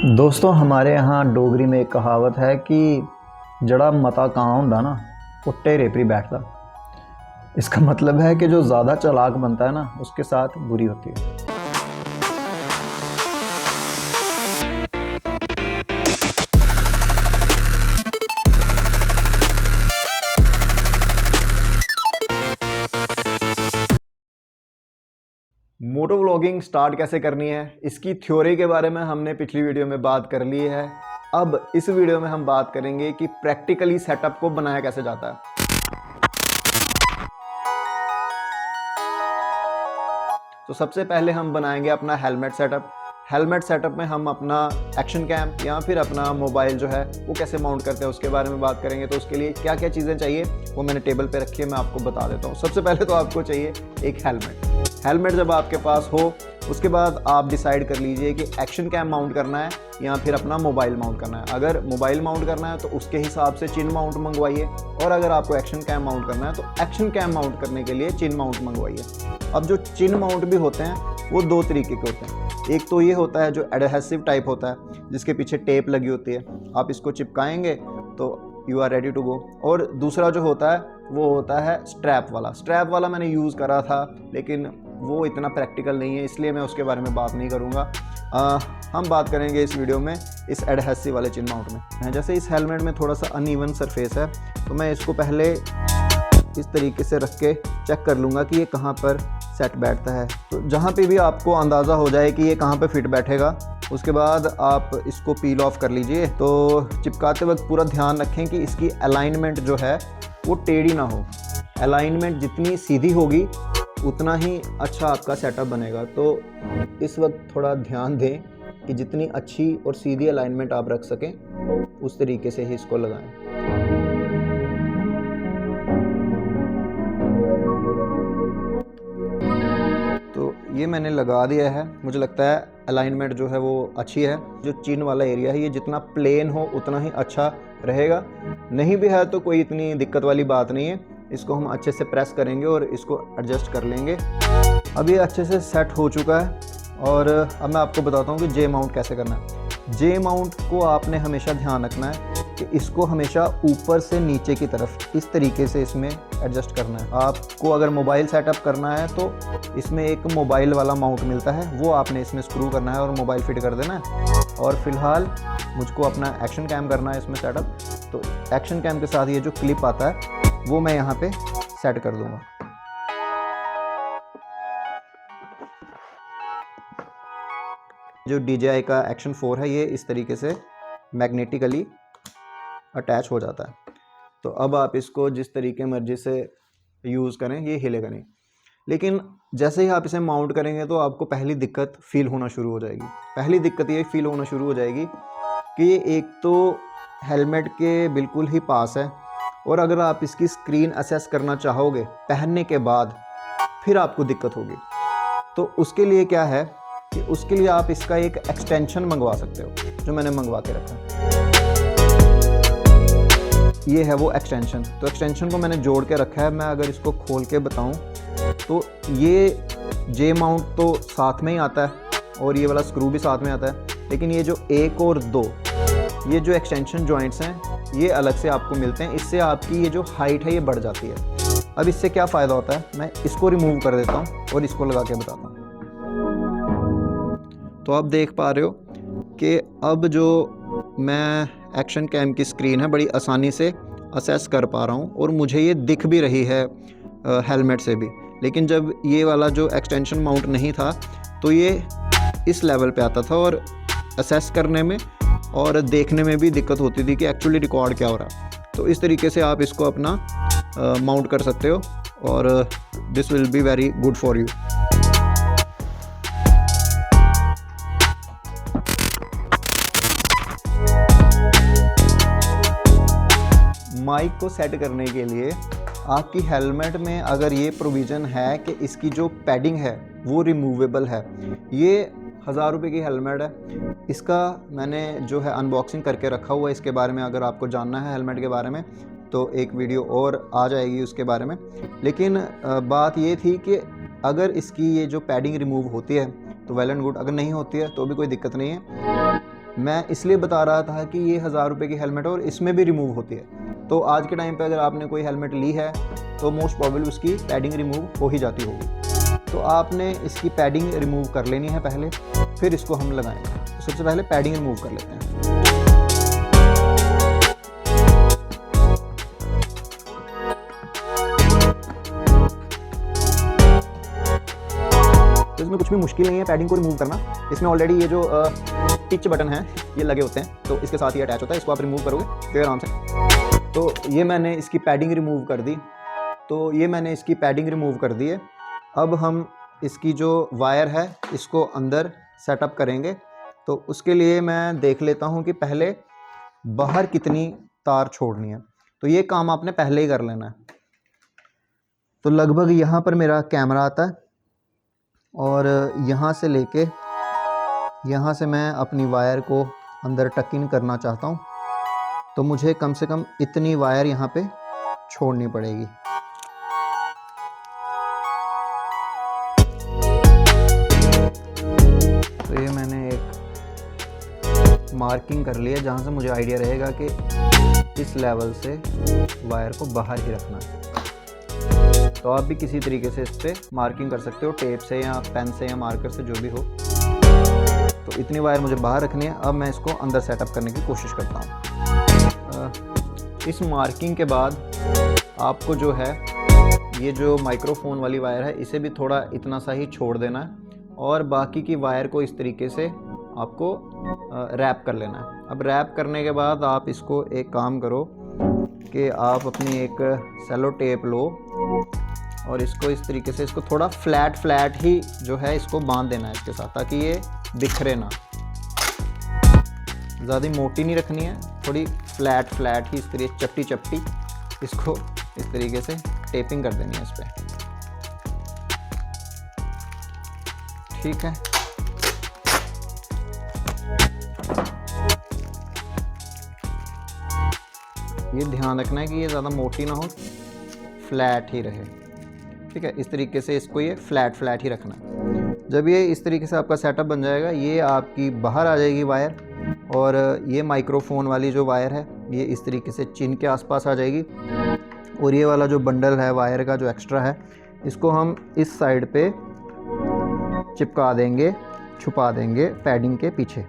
दोस्तों हमारे यहाँ डोगरी में एक कहावत है कि जड़ा मता कां होंदा ना वो टेरे पर ही बैठता। इसका मतलब है कि जो ज़्यादा चालाक बनता है ना उसके साथ बुरी होती है। मोटो व्लॉगिंग स्टार्ट कैसे करनी है इसकी थ्योरी के बारे में हमने पिछली वीडियो में बात कर ली है। अब इस वीडियो में हम बात करेंगे कि प्रैक्टिकली सेटअप को बनाया कैसे जाता है। तो सबसे पहले हम बनाएंगे अपना हेलमेट सेटअप। हेलमेट सेटअप में हम अपना एक्शन कैम या फिर अपना मोबाइल जो है वो कैसे माउंट करते हैं उसके बारे में बात करेंगे। तो उसके लिए क्या क्या चीज़ें चाहिए वो मैंने टेबल पे रखी है, मैं आपको बता देता हूँ। सबसे पहले तो आपको चाहिए एक हेलमेट जब आपके पास हो उसके बाद आप डिसाइड कर लीजिए कि एक्शन कैम माउंट करना है या फिर अपना मोबाइल माउंट करना है। अगर मोबाइल माउंट करना है तो उसके हिसाब से चिन माउंट मंगवाइए, और अगर आपको एक्शन कैम माउंट करना है तो एक्शन कैम माउंट करने के लिए चिन माउंट मंगवाइए। अब जो चिन माउंट भी होते हैं वो दो तरीके के होते हैं। एक तो ये होता है जो एडहेसिव टाइप होता है जिसके पीछे टेप लगी होती है, आप इसको चिपकाएंगे तो you are ready to go. और दूसरा जो होता है वो होता है स्ट्रैप वाला मैंने यूज़ करा था लेकिन वो इतना प्रैक्टिकल नहीं है, इसलिए मैं उसके बारे में बात नहीं करूँगा। हम बात करेंगे इस वीडियो में इस एडहेसिव वाले चिन माउंट में। जैसे इस हेलमेट में थोड़ा सा अनइवन सरफेस है तो मैं इसको पहले इस तरीके से रख के चेक कर लूँगा कि ये कहाँ पर सेट बैठता है। तो जहाँ पे भी आपको अंदाज़ा हो जाए कि ये कहाँ पे फिट बैठेगा उसके बाद आप इसको पील ऑफ कर लीजिए। तो चिपकाते वक्त पूरा ध्यान रखें कि इसकी अलाइनमेंट जो है वो टेढ़ी ना हो। अलाइनमेंट जितनी सीधी होगी उतना ही अच्छा आपका सेटअप बनेगा। तो इस वक्त थोड़ा ध्यान दें कि जितनी अच्छी और सीधी अलाइनमेंट आप रख सकें उस तरीके से ही इसको लगाएं। तो ये मैंने लगा दिया है, मुझे लगता है अलाइनमेंट जो है वो अच्छी है। जो चिन वाला एरिया है ये जितना प्लेन हो उतना ही अच्छा रहेगा, नहीं भी है तो कोई इतनी दिक्कत वाली बात नहीं है। इसको हम अच्छे से प्रेस करेंगे और इसको एडजस्ट कर लेंगे। अब ये अच्छे से सेट हो चुका है और अब मैं आपको बताता हूँ कि जे माउंट कैसे करना है। जे माउंट को आपने हमेशा ध्यान रखना है कि इसको हमेशा ऊपर से नीचे की तरफ इस तरीके से इसमें एडजस्ट करना है। आपको अगर मोबाइल सेटअप करना है तो इसमें एक मोबाइल वाला माउंट मिलता है, वो आपने इसमें स्क्रू करना है और मोबाइल फिट कर देना है। और फिलहाल मुझको अपना एक्शन कैम करना है इसमें सेटअप। तो एक्शन कैम के साथ ये जो क्लिप आता है वो मैं यहाँ पे सेट कर दूँगा। जो DJI का एक्शन 4 है ये इस तरीके से मैग्नेटिकली अटैच हो जाता है। तो अब आप इसको जिस तरीके मर्जी से यूज़ करें ये हिलेगा नहीं। लेकिन जैसे ही आप इसे माउंट करेंगे तो आपको पहली दिक्कत फील होना शुरू हो जाएगी। पहली दिक्कत ये फील होना शुरू हो जाएगी कि ये एक तो हेलमेट के बिल्कुल ही पास है, और अगर आप इसकी स्क्रीन असेस करना चाहोगे पहनने के बाद फिर आपको दिक्कत होगी। तो उसके लिए क्या है कि उसके लिए आप इसका एक एक्सटेंशन मंगवा सकते हो, जो मैंने मंगवा के रखा है। ये है वो एक्सटेंशन। तो एक्सटेंशन को मैंने जोड़ के रखा है। मैं अगर इसको खोल के बताऊं तो ये जे माउंट तो साथ में ही आता है और ये वाला स्क्रू भी साथ में आता है, लेकिन ये जो एक और दो ये जो एक्सटेंशन जॉइंट्स हैं ये अलग से आपको मिलते हैं। इससे आपकी ये जो हाइट है ये बढ़ जाती है। अब इससे क्या फ़ायदा होता है मैं इसको रिमूव कर देता हूँ और इसको लगा के बताता हूँ। तो आप देख पा रहे हो कि अब जो मैं एक्शन कैम की स्क्रीन है बड़ी आसानी से असेस कर पा रहा हूँ और मुझे ये दिख भी रही है हेलमेट से भी। लेकिन जब ये वाला जो एक्सटेंशन माउंट नहीं था तो ये इस लेवल पे आता था और असेस करने में और देखने में भी दिक्कत होती थी कि एक्चुअली रिकॉर्ड क्या हो रहा है। तो इस तरीके से आप इसको अपना माउंट कर सकते हो और this will be very good for you. Mike को सेट करने के लिए आपकी हेलमेट में अगर ये प्रोविज़न है कि इसकी जो पैडिंग है वो रिमूवेबल है। ये 1000 रुपये की हेलमेट है, इसका मैंने जो है अनबॉक्सिंग करके रखा हुआ है। इसके बारे में अगर आपको जानना है हेलमेट के बारे में तो एक वीडियो और आ जाएगी उसके बारे में। लेकिन बात ये थी कि अगर इसकी ये जो पैडिंग रिमूव होती है तो वेल एंड गुड, अगर नहीं होती है तो भी कोई दिक्कत नहीं है। मैं इसलिए बता रहा था कि ये 1000 रुपये की हेलमेट है और इसमें भी रिमूव होती है। तो आज के टाइम पे अगर आपने कोई हेलमेट ली है तो मोस्ट प्रोबेबली उसकी पैडिंग रिमूव हो ही जाती होगी। तो आपने इसकी पैडिंग रिमूव कर लेनी है पहले, फिर इसको हम लगाएंगे। तो सबसे पहले पैडिंग रिमूव कर लेते हैं। तो इसमें कुछ भी मुश्किल नहीं है पैडिंग को रिमूव करना। इसमें ऑलरेडी ये जो टिच बटन है ये लगे होते हैं, तो इसके साथ ही अटैच होता है। इसको आप रिमूव करोगे फिर आराम से। तो ये मैंने इसकी पैडिंग रिमूव कर दी। है। अब हम इसकी जो वायर है इसको अंदर सेटअप करेंगे। तो उसके लिए मैं देख लेता हूँ कि पहले बाहर कितनी तार छोड़नी है। तो ये काम आपने पहले ही कर लेना है। तो लगभग यहाँ पर मेरा कैमरा आता है और यहाँ से लेके यहाँ से मैं अपनी वायर को अंदर टक इन करना चाहता हूँ। तो मुझे कम से कम इतनी वायर यहाँ पे छोड़नी पड़ेगी। तो ये मैंने एक मार्किंग कर लिया जहाँ से मुझे आइडिया रहेगा कि इस लेवल से वायर को बाहर ही रखना है। तो आप भी किसी तरीके से इस पर मार्किंग कर सकते हो, टेप से या पेन से या मार्कर से, जो भी हो। तो इतनी वायर मुझे बाहर रखनी है। अब मैं इसको अंदर सेटअप करने की कोशिश करता हूँ। इस मार्किंग के बाद आपको जो है ये जो माइक्रोफोन वाली वायर है इसे भी थोड़ा इतना सा ही छोड़ देना है और बाकी की वायर को इस तरीके से आपको रैप कर लेना है। अब रैप करने के बाद आप इसको एक काम करो कि आप अपनी एक सेलो टेप लो और इसको इस तरीके से इसको थोड़ा फ्लैट ही जो है इसको बांध देना है इसके साथ, ताकि ये बिखरे ना। ज़्यादा मोटी नहीं रखनी है, थोड़ी फ्लैट ही इस तरीके चपटी इसको इस तरीके से टेपिंग कर देनी है इस पर। ठीक है। ये ध्यान रखना है कि ये ज़्यादा मोटी ना हो, फ्लैट ही रहे। ठीक है, इस तरीके से इसको ये फ्लैट ही रखना है। जब ये इस तरीके से आपका सेटअप बन जाएगा, ये आपकी बाहर आ जाएगी वायर और ये माइक्रोफोन वाली जो वायर है ये इस तरीके से चिन के आसपास आ जाएगी और ये वाला जो बंडल है वायर का जो एक्स्ट्रा है इसको हम इस साइड पे चिपका देंगे, छुपा देंगे पैडिंग के पीछे।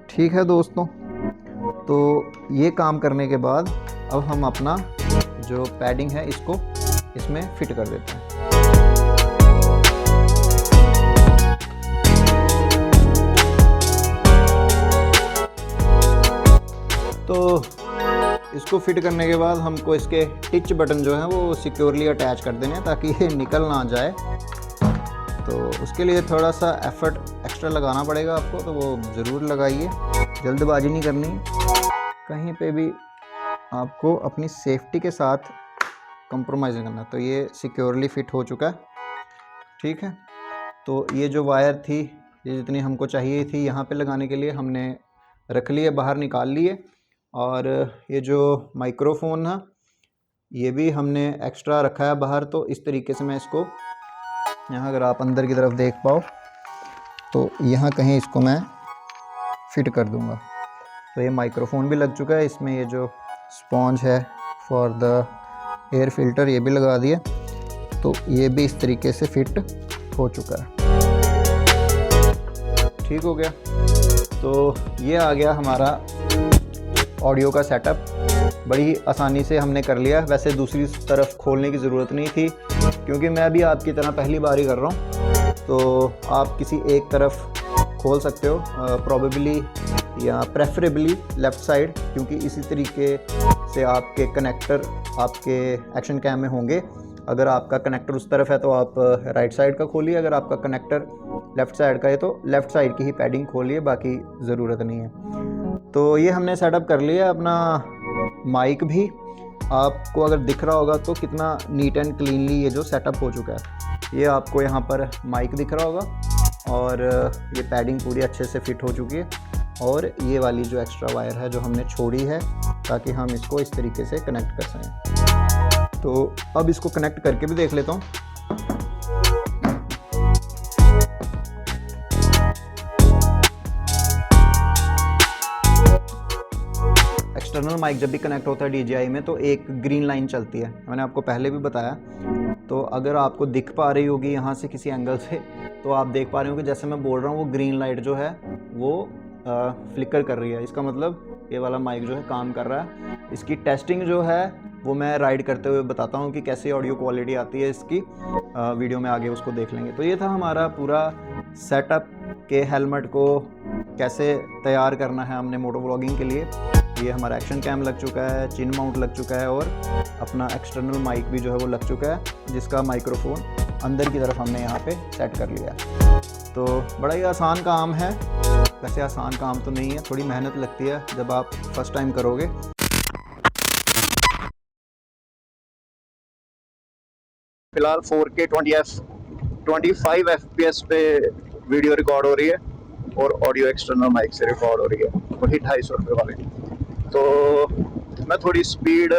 ठीक है दोस्तों, तो ये काम करने के बाद अब हम अपना जो पैडिंग है इसको इसमें फिट कर देते हैं। तो इसको फिट करने के बाद हमको इसके टिच बटन जो है वो सिक्योरली अटैच कर देने हैं ताकि ये निकल ना जाए। तो उसके लिए थोड़ा सा एफर्ट एक्स्ट्रा लगाना पड़ेगा आपको, तो वो ज़रूर लगाइए, जल्दबाजी नहीं करनी। कहीं पे भी आपको अपनी सेफ्टी के साथ कंप्रोमाइज़ नहीं करना। तो ये सिक्योरली फिट हो चुका है। ठीक है, तो ये जो वायर थी ये जितनी हमको चाहिए थी यहाँ पे लगाने के लिए हमने रख लिए, बाहर निकाल लिए। और ये जो माइक्रोफोन है ये भी हमने एक्स्ट्रा रखा है बाहर। तो इस तरीके से मैं इसको यहाँ, अगर आप अंदर की तरफ देख पाओ तो यहाँ कहीं इसको मैं फिट कर दूँगा। तो ये माइक्रोफोन भी लग चुका है, इसमें ये जो स्पॉन्ज है फॉर द एयर फिल्टर ये भी लगा दिया। तो ये भी इस तरीके से फिट हो चुका है। ठीक हो गया। तो ये आ गया हमारा ऑडियो का सेटअप। बड़ी आसानी से हमने कर लिया। वैसे दूसरी तरफ खोलने की ज़रूरत नहीं थी क्योंकि मैं भी आपकी तरह पहली बार ही कर रहा हूँ। तो आप किसी एक तरफ खोल सकते हो, प्रोबेबली या प्रेफरेबली लेफ़्ट साइड, क्योंकि इसी तरीके से आपके कनेक्टर आपके एक्शन कैम में होंगे। अगर आपका कनेक्टर उस तरफ है तो आप राइट साइड का खोलिए, अगर आपका कनेक्टर लेफ़्ट साइड का है तो लेफ़्ट साइड की ही पैडिंग खोलिए, बाकी ज़रूरत नहीं है। तो ये हमने सेटअप कर लिया। अपना माइक भी आपको अगर दिख रहा होगा तो कितना नीट एंड क्लीनली ये जो सेटअप हो चुका है। ये आपको यहाँ पर माइक दिख रहा होगा और ये पैडिंग पूरी अच्छे से फिट हो चुकी है। और ये वाली जो एक्स्ट्रा वायर है जो हमने छोड़ी है ताकि हम इसको इस तरीके से कनेक्ट कर सकें। तो अब इसको कनेक्ट करके भी देख लेता हूँ। एक्सटर्नल माइक जब भी कनेक्ट होता है DJI में तो एक ग्रीन लाइन चलती है, मैंने आपको पहले भी बताया। तो अगर आपको दिख पा रही होगी यहाँ से किसी एंगल से, तो आप देख पा रहे हो कि जैसे मैं बोल रहा हूँ वो ग्रीन लाइट जो है वो फ्लिकर कर रही है। इसका मतलब ये वाला माइक जो है काम कर रहा है। इसकी टेस्टिंग जो है वो मैं राइड करते हुए बताता हूँ कि कैसे ऑडियो क्वालिटी आती है इसकी, वीडियो में आगे उसको देख लेंगे। तो ये था हमारा पूरा सेटअप के हेलमेट को कैसे तैयार करना है हमने मोटो व्लॉगिंग के लिए। ये हमारा एक्शन कैम लग चुका है, चिन माउंट लग चुका है और अपना एक्सटर्नल माइक भी जो है वो लग चुका है, जिसका माइक्रोफोन अंदर की तरफ हमने यहाँ पे सेट कर लिया। तो बड़ा ही आसान काम है, वैसे आसान काम तो नहीं है, थोड़ी मेहनत लगती है जब आप फर्स्ट टाइम करोगे। फिलहाल 4K 25 FPS पे वीडियो रिकॉर्ड हो रही है और ऑडियो एक्सटर्नल माइक से रिकॉर्ड हो रही है, वही 250 रुपये वाले। तो मैं थोड़ी स्पीड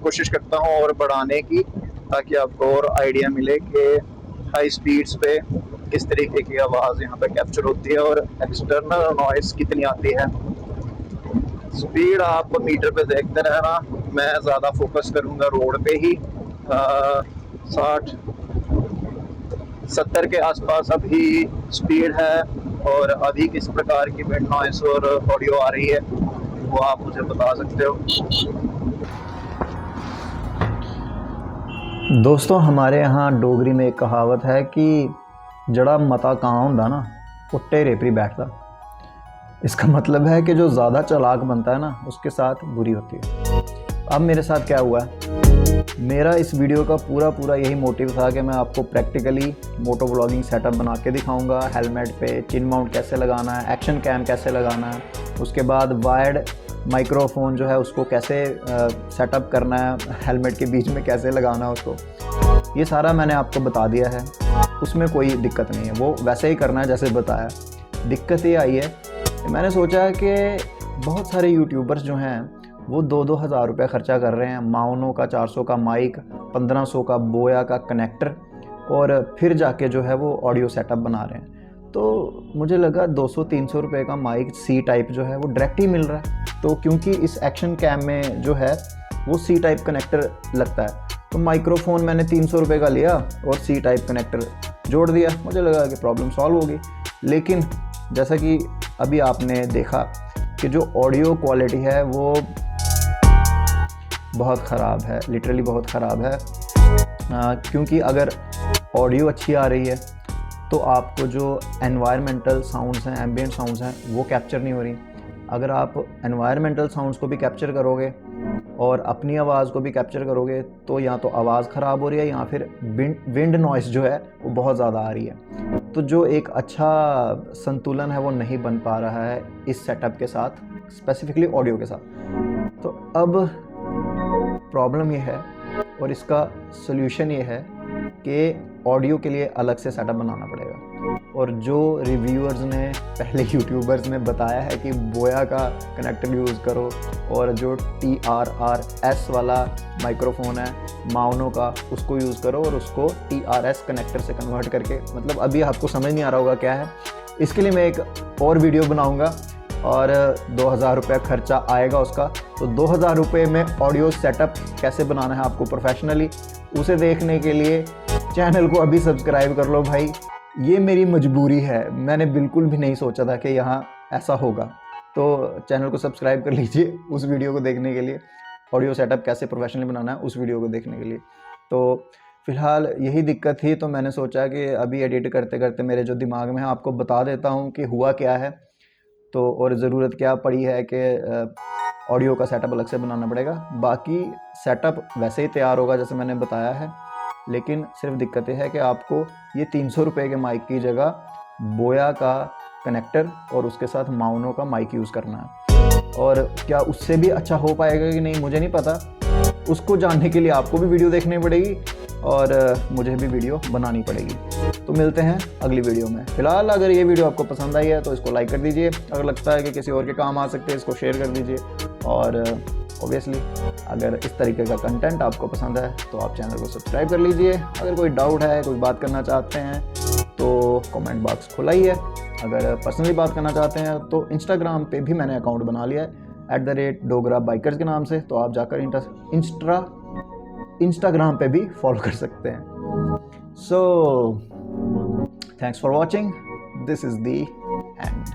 कोशिश करता हूँ और बढ़ाने की, ताकि आपको और आइडिया मिले कि हाई स्पीड्स पे किस तरीके की आवाज़ यहाँ पे कैप्चर होती है और एक्सटर्नल नॉइस कितनी आती है। स्पीड आप मीटर पे देखते रहना, मैं ज़्यादा फोकस करूँगा रोड पे ही। 60-70 के आसपास अभी स्पीड है, और अभी किस प्रकार की विंड नॉइस और ऑडियो आ रही है वो आप मुझे बता सकते हो। दोस्तों, हमारे यहाँ डोगरी में एक कहावत है कि जड़ा मता कां हुंदा ना उट्टे रेपरी बैठता। इसका मतलब है कि जो ज़्यादा चालाक बनता है ना उसके साथ बुरी होती है। अब मेरे साथ क्या हुआ है, मेरा इस वीडियो का पूरा यही मोटिव था कि मैं आपको प्रैक्टिकली मोटो व्लॉगिंग सेटअप बना के दिखाऊंगा। हेलमेट पे चिन माउंट कैसे लगाना है, एक्शन कैम कैसे लगाना है, उसके बाद वायर्ड माइक्रोफोन जो है उसको कैसे सेटअप करना है, हेलमेट के बीच में कैसे लगाना है उसको, ये सारा मैंने आपको बता दिया है। उसमें कोई दिक्कत नहीं है, वो वैसे ही करना है जैसे बताया। दिक्कत ये आई है, मैंने सोचा है कि बहुत सारे यूट्यूबर्स जो हैं वो 2-2 हज़ार रुपये ख़र्चा कर रहे हैं, माउनो का 400 का माइक, 1500 का बोया का कनेक्टर, और फिर जाके जो है वो ऑडियो सेटअप बना रहे हैं। तो मुझे लगा 200-300 रुपये का माइक सी टाइप जो है वो डायरेक्ट ही मिल रहा है। तो क्योंकि इस एक्शन कैम में जो है वो सी टाइप कनेक्टर लगता है, तो माइक्रोफोन मैंने 300 रुपये का लिया और सी टाइप कनेक्टर जोड़ दिया। मुझे लगा कि प्रॉब्लम सॉल्व होगी। लेकिन जैसा कि अभी आपने देखा कि जो ऑडियो क्वालिटी है वो बहुत ख़राब है, लिटरली बहुत ख़राब है। क्योंकि अगर ऑडियो अच्छी आ रही है तो आपको जो एनवायरमेंटल साउंड्स हैं, एम्बिएंट साउंड्स हैं, वो कैप्चर नहीं हो रही। अगर आप एनवायरमेंटल साउंड्स को भी कैप्चर करोगे और अपनी आवाज़ को भी कैप्चर करोगे तो या तो आवाज़ ख़राब हो रही है या फिर विंड नॉइस जो है वो बहुत ज़्यादा आ रही है। तो जो एक अच्छा संतुलन है वो नहीं बन पा रहा है इस सेटअप के साथ, स्पेसिफिकली ऑडियो के साथ। तो अब प्रॉब्लम ये है और इसका सल्यूशन ये है कि ऑडियो के लिए अलग से सेटअप बनाना पड़ेगा। और जो रिव्यूअर्स ने, पहले यूट्यूबर्स ने बताया है कि बोया का कनेक्टर यूज़ करो और जो TRRS वाला माइक्रोफोन है माउनो का उसको यूज़ करो और उसको TRS कनेक्टर से कन्वर्ट करके, मतलब अभी आपको समझ नहीं आ रहा होगा क्या है। इसके लिए मैं एक और वीडियो बनाऊँगा और 2000 रुपये खर्चा आएगा उसका। तो 2000 रुपये में ऑडियो सेटअप कैसे बनाना है आपको प्रोफेशनली, उसे देखने के लिए चैनल को अभी सब्सक्राइब कर लो भाई। ये मेरी मजबूरी है, मैंने बिल्कुल भी नहीं सोचा था कि यहाँ ऐसा होगा। तो चैनल को सब्सक्राइब कर लीजिए उस वीडियो को देखने के लिए, ऑडियो सेटअप कैसे प्रोफेशनली बनाना है उस वीडियो को देखने के लिए। तो फ़िलहाल यही दिक्कत थी, तो मैंने सोचा कि अभी एडिट करते करते मेरे जो दिमाग में है आपको बता देता हूँ कि हुआ क्या है। तो और ज़रूरत क्या पड़ी है कि ऑडियो का सेटअप अलग से बनाना पड़ेगा। बाकी सेटअप वैसे ही तैयार होगा जैसे मैंने बताया है, लेकिन सिर्फ दिक्कत ये है कि आपको ये 300 रुपये के माइक की जगह बोया का कनेक्टर और उसके साथ माउनो का माइक यूज़ करना है। और क्या उससे भी अच्छा हो पाएगा कि नहीं मुझे नहीं पता, उसको जानने के लिए आपको भी वीडियो देखनी पड़ेगी और मुझे भी वीडियो बनानी पड़ेगी। तो मिलते हैं अगली वीडियो में। फिलहाल अगर ये वीडियो आपको पसंद आई है तो इसको लाइक कर दीजिए, अगर लगता है कि किसी और के काम आ सकते हैं इसको शेयर कर दीजिए, और ऑब्वियसली अगर इस तरीके का कंटेंट आपको पसंद है तो आप चैनल को सब्सक्राइब कर लीजिए। अगर कोई डाउट है, कोई बात करना चाहते हैं तो कमेंट बॉक्स खुला ही है। अगर पर्सनली बात करना चाहते हैं तो इंस्टाग्राम पे भी मैंने अकाउंट बना लिया है, @डोगरा बाइकर्स के नाम से, तो आप जाकर इंस्टाग्राम पे भी फॉलो कर सकते हैं। So thanks for watching, this is the and.